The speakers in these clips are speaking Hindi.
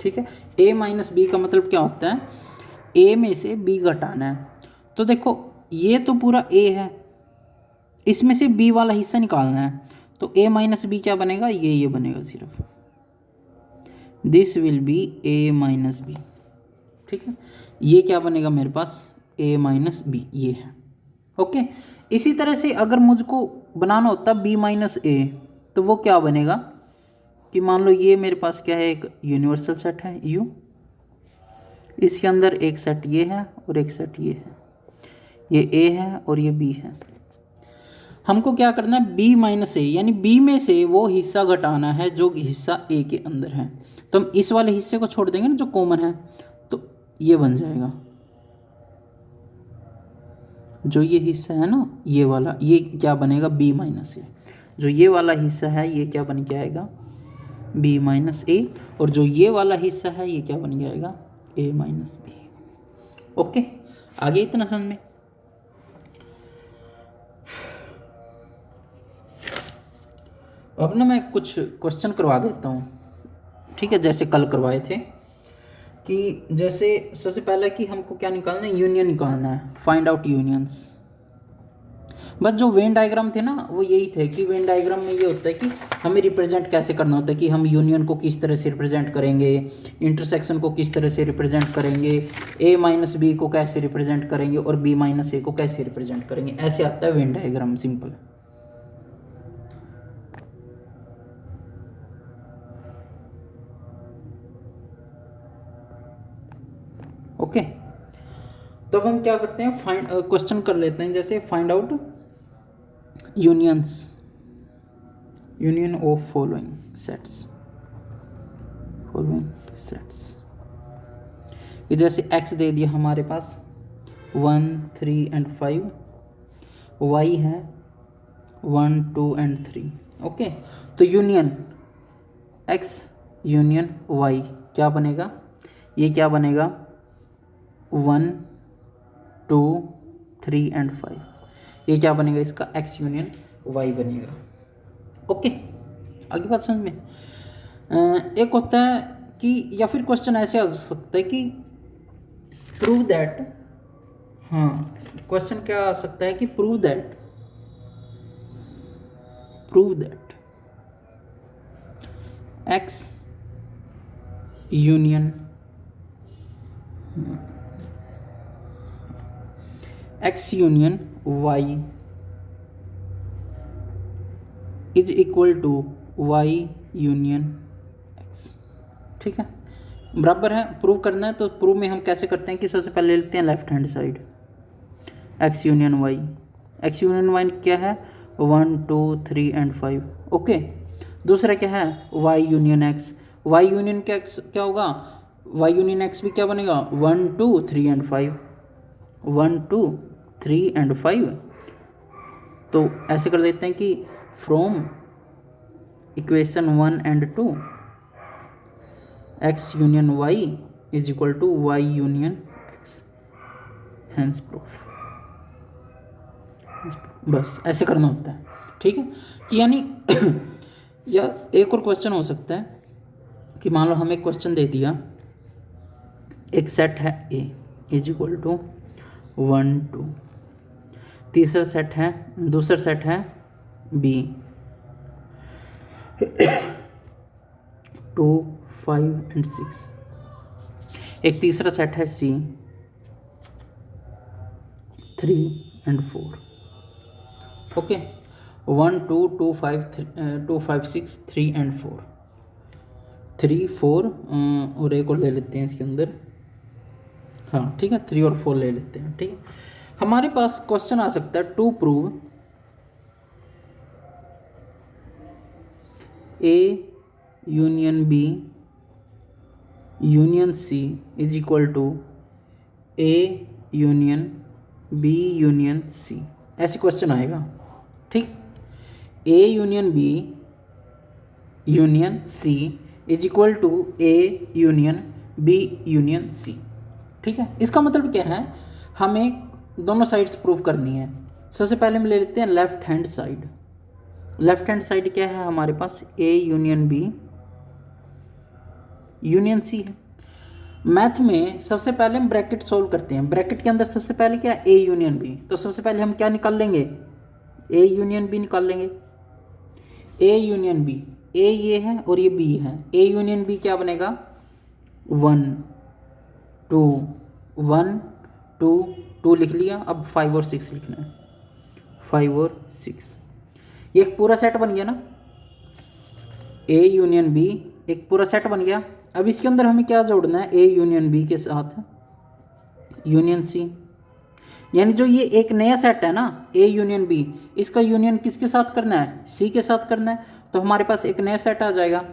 ठीक है। ए माइनस बी का मतलब क्या होता है, ए में से बी घटाना है। तो देखो ये तो पूरा ए है, इसमें से बी वाला हिस्सा निकालना है, तो ए माइनस बी क्या बनेगा, ये बनेगा सिर्फ, this will be A minus B. ठीक है, ये क्या बनेगा मेरे पास, ए माइनस बी, ये है। ओके, इसी तरह से अगर मुझको बनाना होता बी माइनस ए, तो वो क्या बनेगा कि मान लो ये मेरे पास क्या है, एक यूनिवर्सल सेट है यू, इसके अंदर एक सेट ये है और एक सेट ये है, ये ए है और ये बी है। हमको क्या करना है, बी माइनस ए, यानी बी में से वो हिस्सा घटाना है जो हिस्सा ए के अंदर है। तो हम इस वाले हिस्से को छोड़ देंगे ना जो कॉमन है, तो ये बन जाएगा, जो ये हिस्सा है ना ये वाला, ये क्या बनेगा, बी माइनस ए। जो ये वाला हिस्सा है ये क्या बन के आएगा, बी माइनस ए, और जो ये वाला हिस्सा है ये क्या बन जाएगा, ए माइनस बी। ओके, आगे इतना समझ में। अब ना मैं कुछ क्वेश्चन करवा देता हूँ, ठीक है, जैसे कल करवाए थे, कि जैसे सबसे पहले कि हमको क्या निकालना है, यूनियन निकालना है, फाइंड आउट यूनियंस। बस जो वेन डायग्राम थे ना वो यही थे कि वेन डायग्राम में ये होता है कि हमें रिप्रेजेंट कैसे करना होता है, कि हम यूनियन को किस तरह से रिप्रेजेंट करेंगे, इंटरसेक्शन को किस तरह से रिप्रेजेंट करेंगे, ए माइनस बी को कैसे रिप्रेजेंट करेंगे और बी माइनस ए को कैसे रिप्रेजेंट करेंगे, ऐसे आता है वेन डायग्राम, सिंपल। ओके, तो अब हम क्या करते हैं, फाइंड क्वेश्चन कर लेते हैं, जैसे find out unions, union of following sets, ये जैसे x दे दिया हमारे पास 1 3 एंड 5, y है 1 2 एंड 3। ओके, तो यूनियन x यूनियन y क्या बनेगा, ये क्या बनेगा 1 2 3 एंड 5, ये क्या बनेगा, इसका x यूनियन y बनेगा। ओके, आगे बात समझ में। एक होता है कि, या फिर क्वेश्चन ऐसे आ सकता है कि प्रूव दैट, हाँ क्वेश्चन क्या आ सकता है कि prove that x union y is equal to y union x। ठीक है, बराबर है, प्रूव करना है। तो प्रूव में हम कैसे करते हैं कि सबसे पहले लेते हैं left hand side, x union y, x union y क्या है 1 2 3 एंड 5। ओके, दूसरा क्या है y union x, y union क्या होगा, y यूनियन x भी क्या बनेगा 1 2 3 एंड 5, 1 2 3 एंड 5। तो ऐसे कर देते हैं कि from equation 1 and 2 x union y is equal to y union x, hence proof. बस ऐसे करना होता है, ठीक है, कि यानी या एक और क्वेश्चन हो सकता है कि मान लो हमें क्वेश्चन दे दिया, एक सेट है a इज इक्वल टू 1 2, तीसरा सेट है, दूसरा सेट है b 2 5 एंड 6, एक तीसरा सेट है c 3 एंड 4। ओके, 1 2 2 5 6 3 एंड 4, 3 4 और एक और ले लेते हैं इसके अंदर, हाँ ठीक है 3 और 4 ले लेते हैं। ठीक है, हमारे पास क्वेश्चन आ सकता है to prove A union B union C is equal to A union B union C, ऐसे क्वेश्चन आएगा। ठीक, A union B union C is equal to A union B union C। ठीक है, इसका मतलब क्या है, हमें दोनों साइड्स प्रूव करनी है। सबसे पहले हम ले लेते हैं left hand side. Left hand side क्या है हमारे पास, A union B union C है। मैथ में सबसे पहले हम ब्रैकेट सोल्व करते हैं। ब्रैकेट के अंदर सबसे पहले क्या है, ए यूनियन बी। तो सबसे पहले हम क्या निकाल लेंगे, ए यूनियन बी निकाल लेंगे। ए यूनियन बी, ए ये है और ये बी है। ए यूनियन बी क्या बनेगा, 1 2 1 2 2 लिख लिया। अब 5 और 6 लिखना है, 5 और 6। ये एक पूरा सेट बन गया ना, ए यूनियन बी एक पूरा सेट बन गया। अब इसके अंदर हमें क्या जोड़ना है, ए यूनियन बी के साथ यूनियन सी। यानी जो ये एक नया सेट है ना, ए यूनियन बी, इसका यूनियन किसके साथ करना है, सी के साथ करना है। तो हमारे पास एक नया सेट आ जाएगा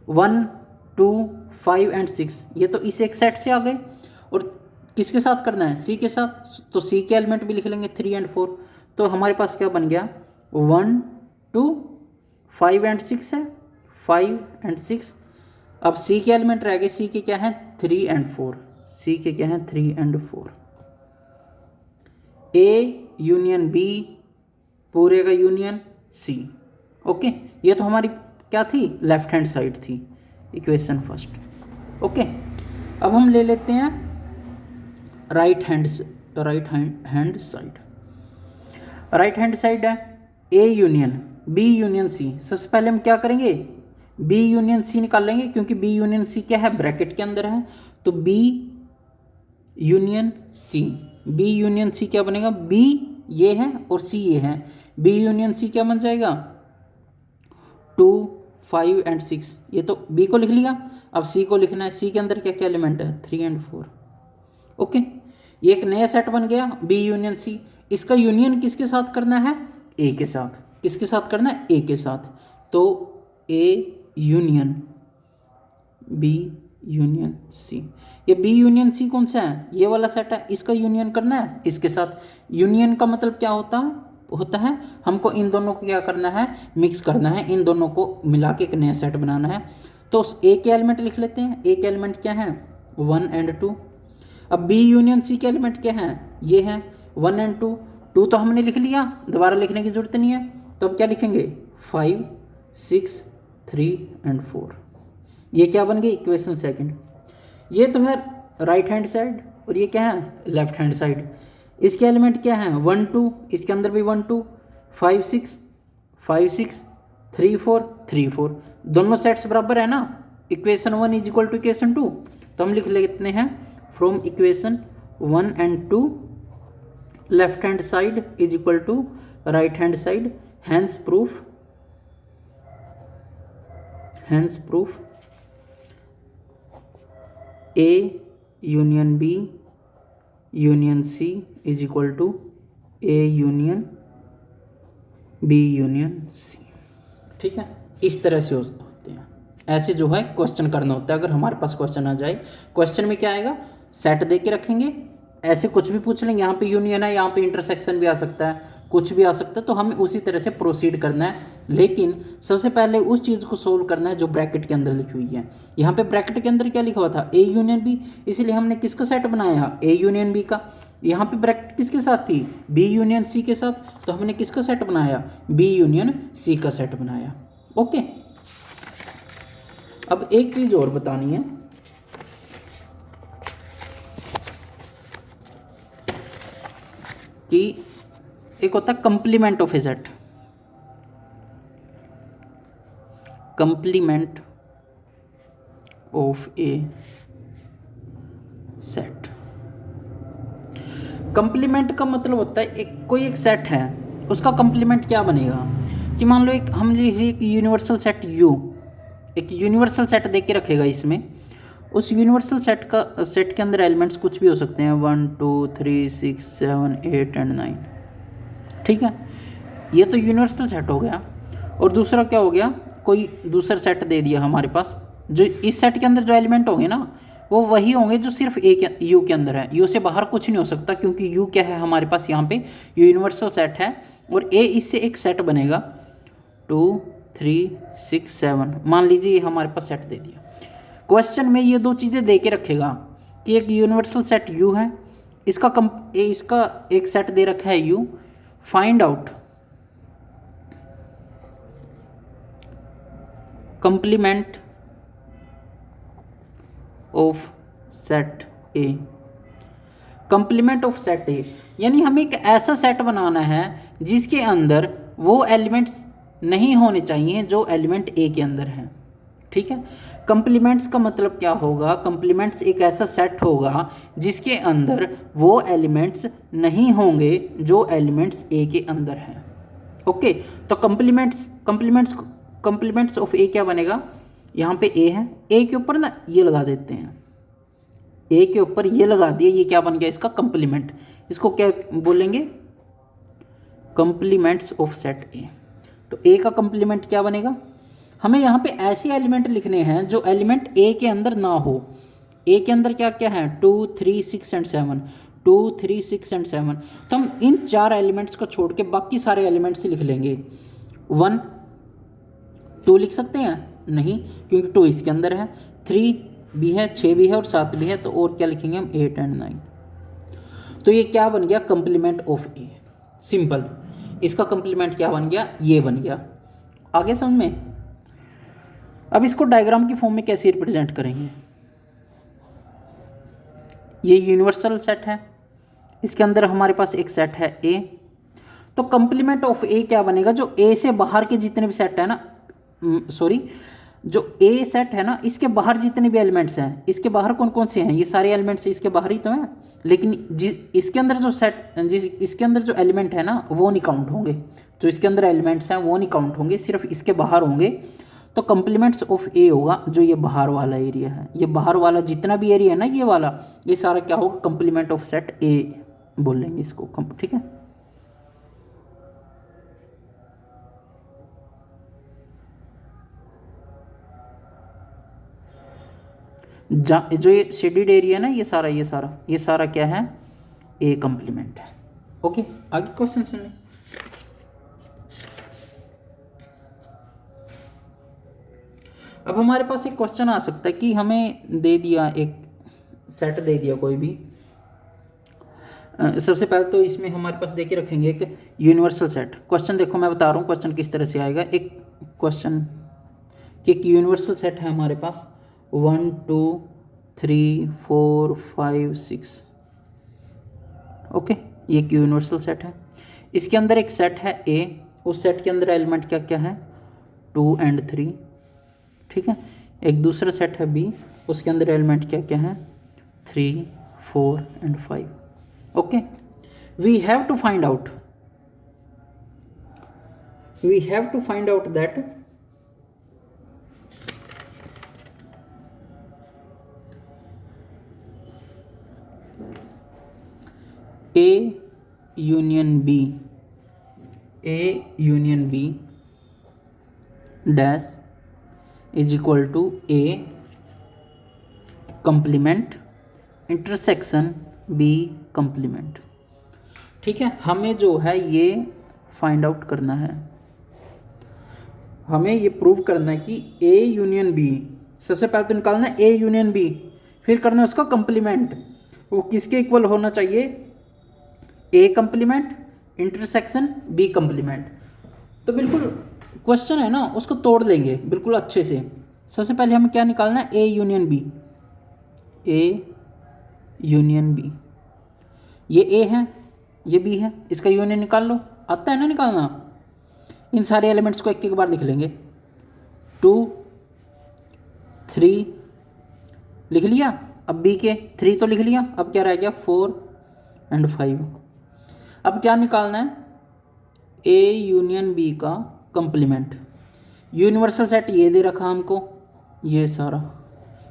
1 2 5 एंड 6। ये तो इस एक सेट से आ गए। और किसके साथ करना है, सी के साथ। तो सी के एलिमेंट भी लिख लेंगे 3 एंड 4। तो हमारे पास क्या बन गया, 1 2 5 एंड 6 है, 5 एंड 6। अब सी के एलिमेंट रह गए, सी के क्या हैं 3 एंड 4। सी के क्या हैं 3 एंड 4। ए यूनियन बी पूरे का यूनियन सी। ओके, ये तो हमारी क्या थी, लेफ्ट हैंड साइड थी, इक्वेशन फर्स्ट। ओके, अब हम ले लेते हैं right hand side. Right hand side है A union B union C. सबसे पहले हम क्या करेंगे, बी यूनियन सी निकाल लेंगे, क्योंकि बी यूनियन सी क्या है, ब्रैकेट के अंदर है। तो B union C, B union C क्या बनेगा, बी ये है और सी ये है। बी यूनियन सी क्या बन जाएगा, 2 5 एंड 6। ये तो बी को लिख लिया। अब सी को लिखना है, सी के अंदर क्या क्या एलिमेंट है, 3 एंड 4। ओके, ये एक नया सेट बन गया बी यूनियन सी। इसका यूनियन किसके साथ करना है, ए के साथ। किसके साथ करना है, ए के साथ। तो A union B union C. ये बी यूनियन सी कौन सा है, ये वाला सेट है, इसका यूनियन करना है इसके साथ। यूनियन का मतलब क्या होता है हमको इन दोनों को क्या करना है, मिक्स करना है, इन दोनों को मिला के एक नया सेट बनाना है। तो उस ए के एलिमेंट लिख लेते हैं। ए के एलिमेंट क्या है, 1 एंड 2। अब बी यूनियन सी के एलिमेंट क्या है, ये है 1 एंड 2। 2 तो हमने लिख लिया, दोबारा लिखने की जरूरत नहीं है। तो अब क्या लिखेंगे, 5 6 3 एंड 4। ये क्या बन गई, इक्वेशन सेकंड। ये तो है राइट हैंड साइड और ये क्या है, लेफ्ट हैंड साइड। इसके एलिमेंट क्या है, 1 2, इसके अंदर भी 1 2, 5 6 5 6 3 4 3 4। दोनों सेट्स बराबर है ना, equation 1 is equal to equation 2। तो हम लिख लेते हैं from equation 1 and 2 left hand side is equal to right hand side. Hence proof A union B union C is equal to A union B union C. ठीक है, इस तरह से होते हैं। ऐसे जो है क्वेश्चन करना होता है। अगर हमारे पास क्वेश्चन आ जाए, क्वेश्चन में क्या आएगा, सेट दे के रखेंगे, ऐसे कुछ भी पूछ लेंगे, यहाँ पे यूनियन है, यहाँ पे इंटरसेक्शन भी आ सकता है, कुछ भी आ सकता है। तो हमें उसी तरह से प्रोसीड करना है, लेकिन सबसे पहले उस चीज़ को सोल्व करना है जो ब्रैकेट के अंदर लिखी हुई है। यहाँ पे ब्रैकेट के अंदर क्या लिखा हुआ था, ए यूनियन बी, इसलिए हमने किसका सेट बनाया, ए यूनियन बी का। यहाँ पे ब्रैकेट किसके साथ थी, बी यूनियन सी के साथ। तो हमने किसका सेट बनाया, बी यूनियन सी का सेट बनाया। ओके, अब एक चीज़ और बतानी है कि एक होता है complement of A set. Complement of A set, complement का मतलब होता है कोई एक सेट है, उसका कंप्लीमेंट क्या बनेगा। कि मान लो हमने एक यूनिवर्सल सेट यू, एक यूनिवर्सल सेट दे के रखेगा इसमें। उस यूनिवर्सल सेट के अंदर एलिमेंट्स कुछ भी हो सकते हैं, 1 2 3 6 7 8 एंड 9। ठीक है, ये तो यूनिवर्सल सेट हो गया। और दूसरा क्या हो गया, कोई दूसरा सेट दे दिया हमारे पास, जो इस सेट के अंदर जो एलिमेंट होंगे ना, वो वही होंगे जो सिर्फ यू के अंदर है। यू से बाहर कुछ नहीं हो सकता, क्योंकि यू क्या है हमारे पास यहाँ पे यूनिवर्सल सेट है। और ए इससे एक सेट बनेगा 2 3 6 7। मान लीजिए ये हमारे पास सेट दे दिया। क्वेश्चन में ये दो चीज़ें दे के रखेगा कि एक यूनिवर्सल सेट यू है, इसका एक सेट दे रखा है you. Find out complement of set A, complement of set ए, यानी हमें एक ऐसा सेट बनाना है जिसके अंदर वो एलिमेंट्स नहीं होने चाहिए जो एलिमेंट ए के अंदर है। ठीक है, कंप्लीमेंट्स का मतलब क्या होगा, कंप्लीमेंट्स एक ऐसा सेट होगा जिसके अंदर वो एलिमेंट्स नहीं होंगे जो एलिमेंट्स ए के अंदर हैं। ओके, तो कंप्लीमेंट्स ऑफ ए क्या बनेगा, यहाँ पे ए है, ए के ऊपर ना ये लगा देते हैं, ए के ऊपर ये लगा दिए, ये क्या बन गया इसका कंप्लीमेंट। इसको क्या बोलेंगे, कंप्लीमेंट्स ऑफ सेट ए। तो ए का कंप्लीमेंट क्या बनेगा, हमें यहाँ पे ऐसे एलिमेंट लिखने हैं जो एलिमेंट ए के अंदर ना हो। ए के अंदर क्या क्या है, 2 3 6 एंड 7, 2 3 6 एंड 7। तो हम इन 4 एलिमेंट्स को छोड़ के बाकी सारे एलिमेंट्स लिख लेंगे। 1 2 लिख सकते हैं नहीं, क्योंकि 2 इसके अंदर है, 3 भी है, 6 भी है और 7 भी है, तो और क्या लिखेंगे हम, 8 एंड 9। तो ये क्या बन गया, कंप्लीमेंट ऑफ ए। सिंपल, इसका कंप्लीमेंट क्या बन गया, ये बन गया। आगे समझ में। अब इसको डायग्राम की फॉर्म में कैसे रिप्रेजेंट करेंगे, ये यूनिवर्सल सेट है, इसके अंदर हमारे पास एक सेट है ए। तो कंप्लीमेंट ऑफ ए क्या बनेगा, जो ए से बाहर के जितने भी सेट है ना, सॉरी, जो ए सेट है ना, इसके बाहर जितने भी एलिमेंट्स हैं, इसके बाहर कौन कौन से हैं, ये सारे एलिमेंट्स इसके बाहर ही तो हैं, लेकिन इसके अंदर जो इसके अंदर जो एलिमेंट है ना वो नहीं काउंट होंगे, जो इसके अंदर एलिमेंट्स हैं वो नहीं काउंट होंगे, सिर्फ इसके बाहर होंगे। तो कंप्लीमेंट्स ऑफ ए होगा जो ये बाहर वाला एरिया है, ये बाहर वाला जितना भी एरिया है ना, ये वाला, ये सारा क्या होगा, कंप्लीमेंट ऑफ सेट ए बोलेंगे इसको। ठीक है, जो ये शेडेड एरिया है ना, ये सारा क्या है, ए कंप्लीमेंट है। ओके, आगे क्वेश्चन सुनिए। अब हमारे पास एक क्वेश्चन आ सकता है कि हमें दे दिया, एक सेट दे दिया कोई भी। सबसे पहले तो इसमें हमारे पास दे के रखेंगे एक यूनिवर्सल सेट। क्वेश्चन देखो, मैं बता रहा हूँ क्वेश्चन किस तरह से आएगा। एक क्वेश्चन कि एक यूनिवर्सल सेट है हमारे पास, 1 2 3 4 5 6। ओके, ये एक यूनिवर्सल सेट है। इसके अंदर एक सेट है ए, उस सेट के अंदर एलिमेंट क्या क्या है, 2 एंड 3। ठीक है, एक दूसरा सेट है बी, उसके अंदर एलिमेंट क्या क्या है, 3 4 and 5। Okay, we have to find out that A union B dash is equal to A complement intersection B complement। ठीक है, हमें जो है ये फाइंड आउट करना है, हमें ये प्रूव करना है कि A यूनियन B, सबसे पहले तो निकालना है A यूनियन B, फिर करना है उसका कंप्लीमेंट। वो किसके इक्वल होना चाहिए, ए कंप्लीमेंट इंटरसेक्शन बी कंप्लीमेंट। तो बिल्कुल क्वेश्चन है ना, उसको तोड़ लेंगे बिल्कुल अच्छे से। सबसे पहले हमें क्या निकालना है, A union B, A union B. ये ए है, ये बी है, इसका यूनियन निकाल लो, आता है ना निकालना। इन सारे एलिमेंट्स को एक एक बार लिख लेंगे। 2 3 लिख लिया, अब बी के 3 तो लिख लिया, अब क्या रह गया, 4 एंड 5। अब क्या निकालना है, ए यूनियन बी का कंप्लीमेंट। यूनिवर्सल सेट ये दे रखा हमको, ये सारा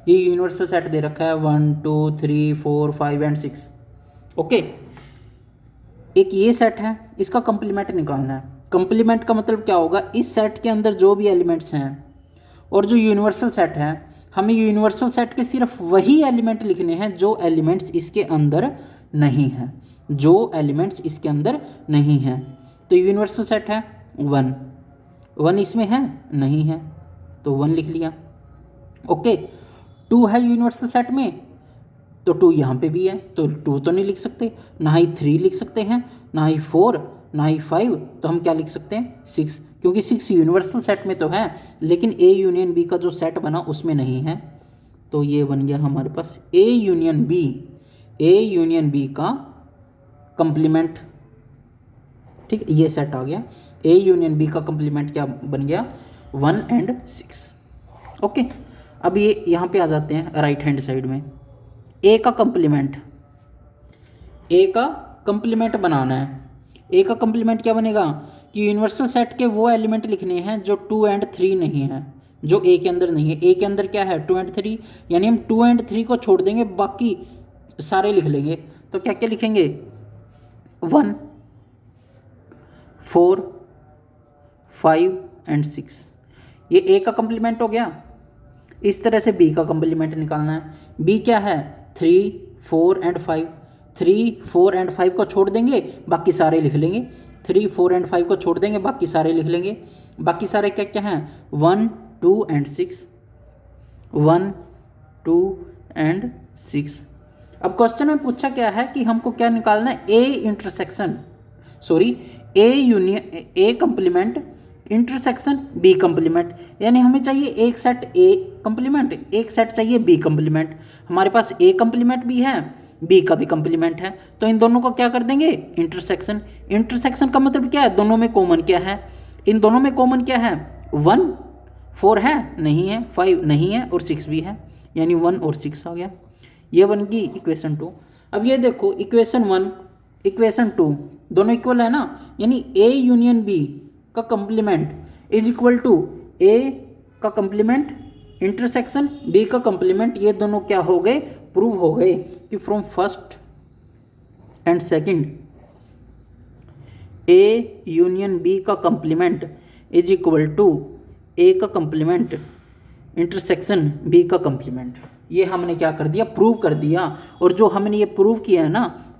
ये यूनिवर्सल सेट दे रखा है, 1 2 3 4 5 एंड 6। ओके, एक ये सेट है, इसका कंप्लीमेंट निकालना है। कंप्लीमेंट का मतलब क्या होगा, इस सेट के अंदर जो भी एलिमेंट्स हैं और जो यूनिवर्सल सेट है, हमें यूनिवर्सल सेट के सिर्फ वही एलिमेंट लिखने हैं जो एलिमेंट्स इसके अंदर नहीं हैं, जो एलिमेंट्स इसके अंदर नहीं हैं। तो यूनिवर्सल सेट है 1 इसमें है नहीं है, तो 1 लिख लिया। ओके, 2 है यूनिवर्सल सेट में, तो 2 यहाँ पे भी है, तो 2 तो नहीं लिख सकते, ना ही 3 लिख सकते हैं, ना ही 4, ना ही 5, तो हम क्या लिख सकते हैं, 6, क्योंकि 6 यूनिवर्सल सेट में तो है, लेकिन ए यूनियन बी का जो सेट बना उसमें नहीं है। तो ये बन गया हमारे पास A union B, A union B का कंप्लीमेंट। ठीक है, ये सेट आ गया। ए यूनियन बी का कंप्लीमेंट क्या बन गया, 1 और 6। ओके, अब ये यहाँ पे आ जाते हैं राइट हैंड साइड में। ए का कंप्लीमेंट, ए का कंप्लीमेंट बनाना है। ए का कंप्लीमेंट क्या बनेगा कि यूनिवर्सल सेट के वो एलिमेंट लिखने हैं जो 2 और 3 नहीं है, जो ए के अंदर नहीं है। ए के अंदर क्या है, 2 और 3, यानी हम 2 और 3 को छोड़ देंगे, बाकी सारे लिख लेंगे। तो क्या क्या लिखेंगे, 1, 4, 5 और 6। ये ए का कंप्लीमेंट हो गया। इस तरह से बी का कंप्लीमेंट निकालना है। बी क्या है, 3, 4 और 5। 3, 4 और 5 को छोड़ देंगे, बाकी सारे लिख लेंगे। 3, 4 और 5 को छोड़ देंगे, बाकी सारे लिख लेंगे। बाकी सारे क्या क्या हैं, 1, 2 और 6, 1, 2 और 6। अब क्वेश्चन में पूछा क्या है कि हमको क्या निकालना है, A intersection, sorry A union, A complement intersection B complement, यानी हमें चाहिए एक सेट ए कंप्लीमेंट, एक सेट चाहिए बी कंप्लीमेंट। हमारे पास ए कंप्लीमेंट भी है, बी का भी कंप्लीमेंट है, तो इन दोनों को क्या कर देंगे, इंटरसेक्शन। इंटरसेक्शन का मतलब क्या है, दोनों में कॉमन क्या है, इन दोनों में कॉमन क्या है, 1, 4 है नहीं है, 5 नहीं है और 6 भी है, यानी 1 और 6 आ गया। ये बन गई इक्वेशन 2। अब ये देखो इक्वेशन 1 इक्वेशन 2 दोनों इक्वल है ना, यानी ए यूनियन बी का complement is equal to A का कंप्लीमेंट इंटरसेक्शन बी का कंप्लीमेंट। ये दोनों क्या हो गए, प्रूव हो गए कि from first and second A union B का complement is equal to A का कंप्लीमेंट इंटरसेक्शन बी का कंप्लीमेंट। ये हमने क्या कर दिया, प्रूव कर दिया। और जो हमने ये प्रूव किया है ना,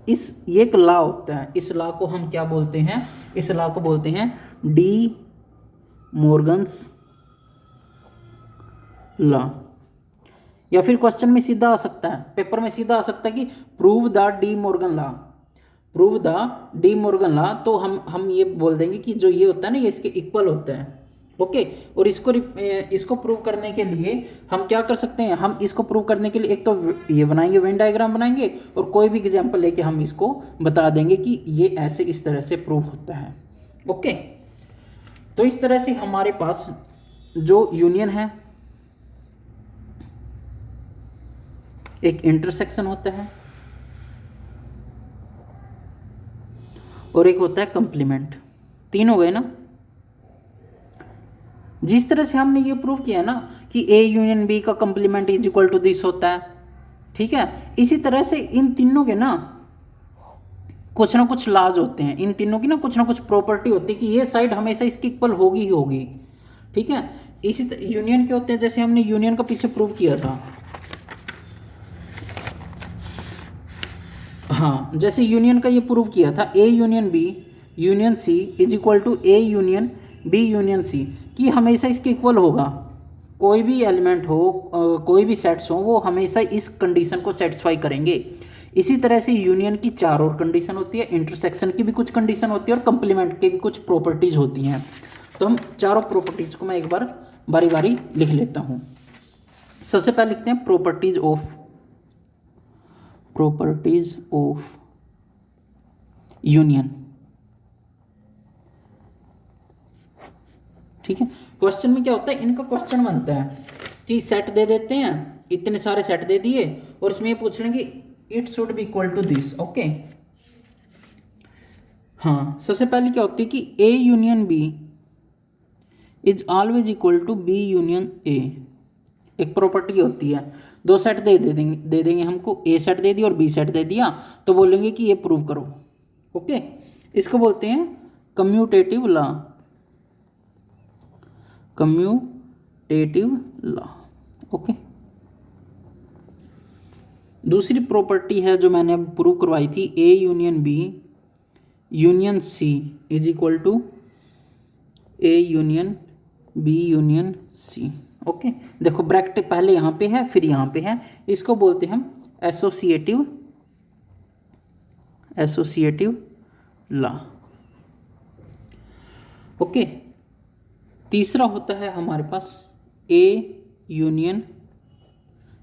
इस ये एक लॉ होता है, इस लॉ को हम क्या बोलते हैं, इस लॉ को बोलते हैं डी मॉर्गन्स लॉ। या फिर क्वेश्चन में सीधा आ सकता है, पेपर में सीधा आ सकता है कि prove the De Morgan law, prove the De Morgan law. तो हम ये बोल देंगे कि जो ये होता है ना, ये इसके इक्वल होता है। ओके, और इसको प्रूव करने के लिए हम क्या कर सकते हैं, हम इसको प्रूव करने के लिए एक तो ये बनाएंगे, वेन डायग्राम बनाएंगे, और कोई भी एग्जांपल लेके हम इसको बता देंगे कि ये ऐसे इस तरह से प्रूव होता है। ओके, तो इस तरह से हमारे पास जो यूनियन है, एक इंटरसेक्शन होता है और एक होता है कंप्लीमेंट। 3 हो गए ना। जिस तरह से हमने ये प्रूव किया ना कि ए यूनियन बी का complement is equal to this होता है, ठीक है, इसी तरह से इन तीनों के ना कुछ लाज होते हैं, इन तीनों की ना कुछ प्रॉपर्टी होती है कि ये साइड हमेशा इसकी इक्वल होगी ही होगी। ठीक है, इसी यूनियन के होते हैं, जैसे हमने यूनियन का पीछे प्रूव किया था। हाँ, जैसे यूनियन का ये प्रूव किया था, A union B union C is equal to A union B union C, कि हमेशा इसके इक्वल होगा। कोई भी एलिमेंट हो, कोई भी सेट्स हो, वो हमेशा इस कंडीशन को सेटिस्फाई करेंगे। इसी तरह से यूनियन की 4 और कंडीशन होती है, इंटरसेक्शन की भी कुछ कंडीशन होती है और कंप्लीमेंट की भी कुछ प्रॉपर्टीज होती हैं। तो हम चारों प्रॉपर्टीज को मैं एक बार बारी बारी लिख लेता हूँ। सबसे पहले लिखते हैं प्रॉपर्टीज ऑफ यूनियन। ठीक है, क्वेश्चन में क्या होता है, इनका क्वेश्चन बनता है कि सेट दे देते हैं, इतने सारे सेट दे दिए और इसमें ये पूछ लेंगे it should be equal to this. Okay, हाँ, सबसे पहले क्या होती है कि A union B is always equal to B union A. एक प्रॉपर्टी होती है, 2 सेट दे देंगे हमको, ए सेट दे दिया और बी सेट दे दिया, तो बोलेंगे कि ये प्रूव करो। ओके, इसको बोलते हैं commutative law, commutative law. Okay, दूसरी प्रॉपर्टी है जो मैंने अब प्रूव करवाई थी, A union B union C is equal to A union B union C. Okay, देखो ब्रैकेट पहले यहाँ पे है फिर यहाँ पे है, इसको बोलते हैं हम एसोसिएटिव लॉ। ओके, तीसरा होता है हमारे पास ए यूनियन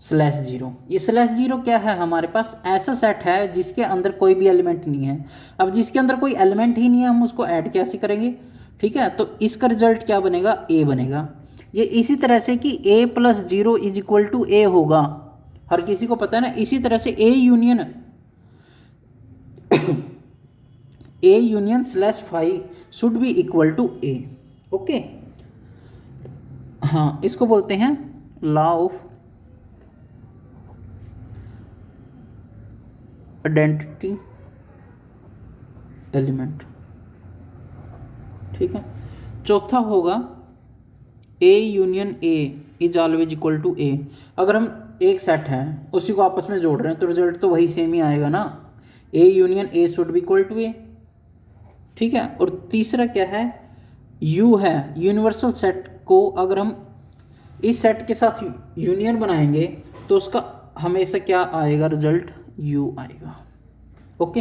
स्लैश जीरो। ये स्लैश जीरो क्या है, हमारे पास ऐसा सेट है जिसके अंदर कोई भी एलिमेंट नहीं है। अब जिसके अंदर कोई एलिमेंट ही नहीं है, हम उसको ऐड कैसे करेंगे, ठीक है। तो इसका रिजल्ट क्या बनेगा, ए बनेगा। ये इसी तरह से कि A plus zero is equal to A होगा, हर किसी को पता है ना। इसी तरह से A union slash five should be equal to A. Okay, हाँ, इसको बोलते हैं लॉ ऑफ आइडेंटिटी एलिमेंट, ठीक है। चौथा होगा A union A is always equal to A. अगर हम एक सेट है उसी को आपस में जोड़ रहे हैं तो रिजल्ट तो वही सेम ही आएगा ना, A union A should be equal to A, ठीक है। और तीसरा क्या है, यू है, यूनिवर्सल सेट को अगर हम इस सेट के साथ यूनियन बनाएंगे तो उसका हमेशा क्या आएगा, रिजल्ट यू आएगा। ओके,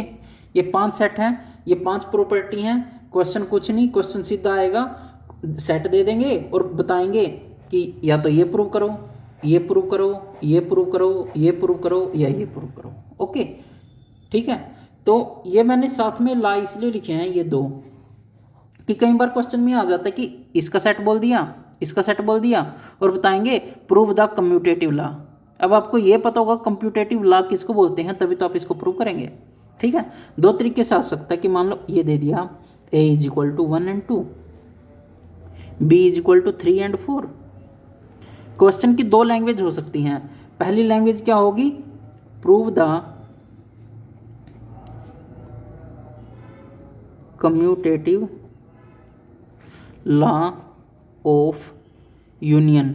ये 5 सेट हैं, ये 5 प्रॉपर्टी हैं। क्वेश्चन कुछ नहीं, क्वेश्चन सीधा आएगा, सेट दे देंगे और बताएंगे कि या तो ये प्रूव करो, ये प्रूव करो, ये प्रूव करो, ये प्रूव करो या ये प्रूव करो। ओके, ठीक है। तो ये मैंने साथ में ला इसलिए लिखे हैं ये 2 कि कई बार क्वेश्चन में आ जाता है कि इसका सेट बोल दिया, इसका सेट बोल दिया और बताएंगे प्रूव द कम्यूटेटिव लॉ। अब आपको ये पता होगा कम्यूटेटिव लॉ किसको बोलते हैं, तभी तो आप इसको प्रूव करेंगे, ठीक है। 2 तरीके से आ सकता है कि मान लो ये दे दिया a is equal to 1 and 2, b is equal to 3 and 4। Question की 2 लैंग्वेज हो सकती हैं। पहली लैंग्वेज क्या होगी, prove the commutative law of union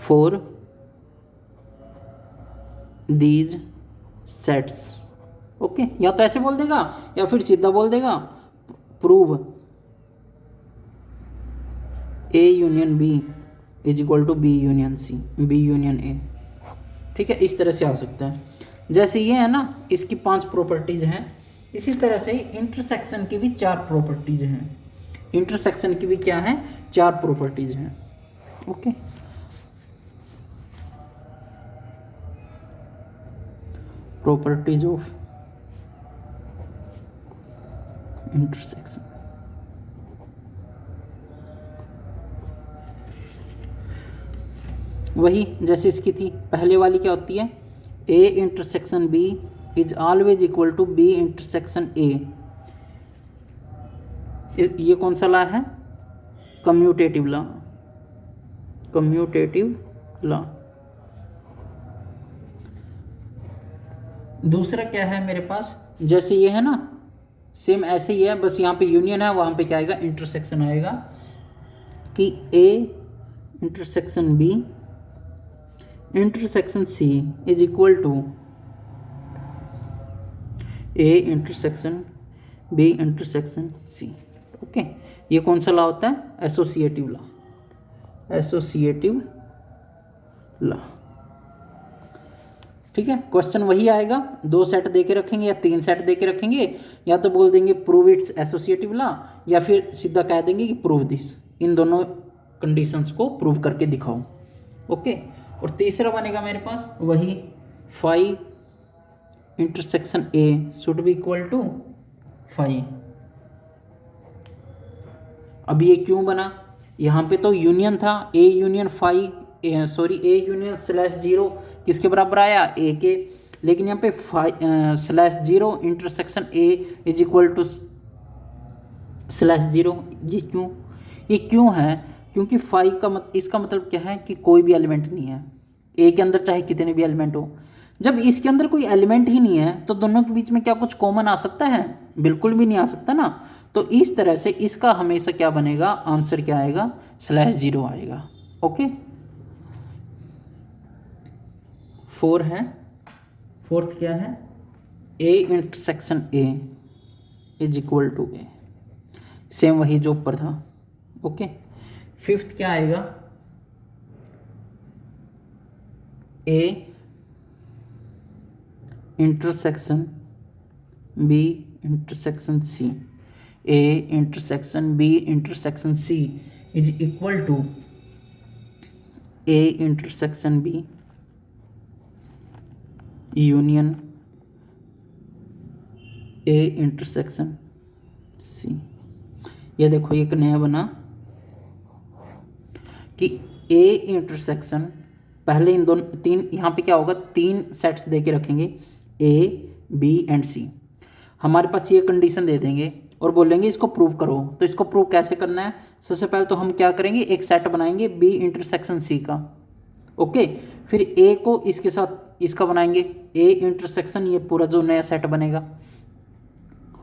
for these sets. Okay, या तो ऐसे बोल देगा या फिर सीधा बोल देगा prove A union B is equal to B union C, B union A, ठीक है। इस तरह से आ सकता है। जैसे ये है ना, इसकी 5 प्रॉपर्टीज हैं, इसी तरह से इंटरसेक्शन की भी 4 प्रॉपर्टीज हैं। इंटरसेक्शन की भी क्या है, 4 प्रॉपर्टीज हैं। Okay, properties of intersection. वही जैसे इसकी थी, पहले वाली क्या होती है, A intersection B is always equal to B intersection A. ये कौन सा लॉ है, कम्यूटेटिव लॉ, कम्यूटेटिव लॉ। दूसरा क्या है मेरे पास, जैसे ये है ना, सेम ऐसे ही है, बस यहाँ पे यूनियन है, वहाँ पे क्या आएगा, इंटरसेक्शन आएगा कि A intersection B intersection C is equal to A intersection B intersection C. Okay, ये कौन सा लॉ होता है, एसोसिएटिव लॉ, एसोसिएटिव लॉ, ठीक है। क्वेश्चन वही आएगा, 2 सेट दे के रखेंगे या 3 सेट दे के रखेंगे, या तो बोल देंगे प्रूव इट्स एसोसिएटिव लॉ, या फिर सीधा कह देंगे कि प्रूव दिस, इन दोनों कंडीशंस को प्रूव करके दिखाओ। ओके, और तीसरा बनेगा मेरे पास वही 5 intersection A should be equal to 5। अब ये क्यों बना, यहाँ पे तो यूनियन था, A union 5, A union slash 0 किसके बराबर आया, ए के, लेकिन यहाँ पे slash 0 intersection A is equal to slash 0। ये क्यों है, क्योंकि 5 का इसका मतलब क्या है कि कोई भी एलिमेंट नहीं है ए के अंदर, चाहे कितने भी एलिमेंट हो। जब इसके अंदर कोई एलिमेंट ही नहीं है तो दोनों के बीच में क्या कुछ कॉमन आ सकता है, बिल्कुल भी नहीं आ सकता ना। तो इस तरह से इसका हमेशा क्या बनेगा, आंसर क्या आएगा, स्लैश 0 आएगा। ओके, 4 है, फोर्थ क्या है, A intersection A is equal to A, same वही जो ऊपर था। ओके, फिफ्थ क्या आएगा, A intersection B intersection C, A intersection B intersection C is equal to A intersection B union A intersection C. ये देखो एक नया बना कि ए इंटरसेक्शन, पहले इन दोनों तीन, यहाँ पे क्या होगा, तीन सेट्स दे के रखेंगे ए बी एंड सी। हमारे पास ये कंडीशन दे देंगे और बोलेंगे इसको प्रूव करो। तो इसको प्रूव कैसे करना है, सबसे पहले तो हम क्या करेंगे, एक सेट बनाएंगे बी इंटरसेक्शन सी का, ओके। फिर ए को इसके साथ इसका बनाएंगे ए इंटरसेक्शन, ये पूरा जो नया सेट बनेगा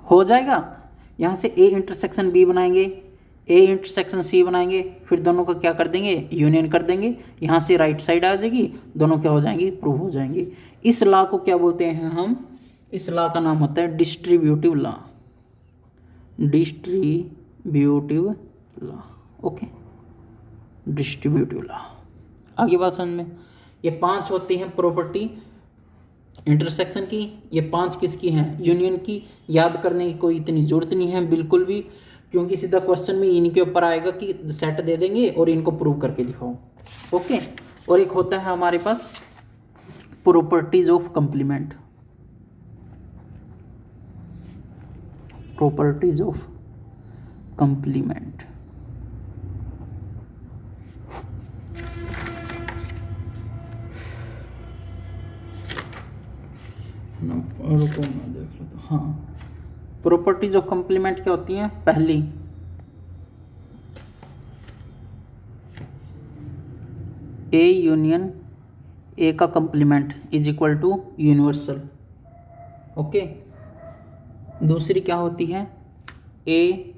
हो जाएगा। यहाँ से ए इंटरसेक्शन बी बनाएंगे, ए इंटरसेक्शन सी बनाएंगे, फिर दोनों को क्या कर देंगे, यूनियन कर देंगे। यहाँ से राइट साइड आ जाएगी, दोनों क्या हो जाएंगी, प्रूव हो जाएंगे। इस लॉ को क्या बोलते हैं हम, इस लॉ का नाम होता है distributive law, distributive law, okay, distributive law. आगे बात समझ में। ये 5 होती हैं प्रॉपर्टी इंटरसेक्शन की, ये 5 किसकी हैं, यूनियन की। याद करने की कोई इतनी जरूरत नहीं है बिल्कुल भी, क्योंकि सीधा क्वेश्चन में इनके ऊपर आएगा कि सेट दे देंगे और इनको प्रूव करके दिखाओ, ओके। और एक होता है हमारे पास properties of complement, properties of complement. रुको मैं देख लेता हूँ। हाँ, प्रॉपर्टीज ऑफ कंप्लीमेंट क्या होती हैं, पहली ए यूनियन ए का complement is equal to universal, okay. दूसरी क्या होती है, ए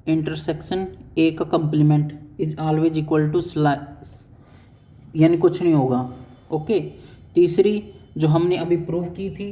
इंटरसेक्शन ए का complement is always equal to यानी कुछ नहीं होगा, ओके। तीसरी जो हमने अभी प्रूव की थी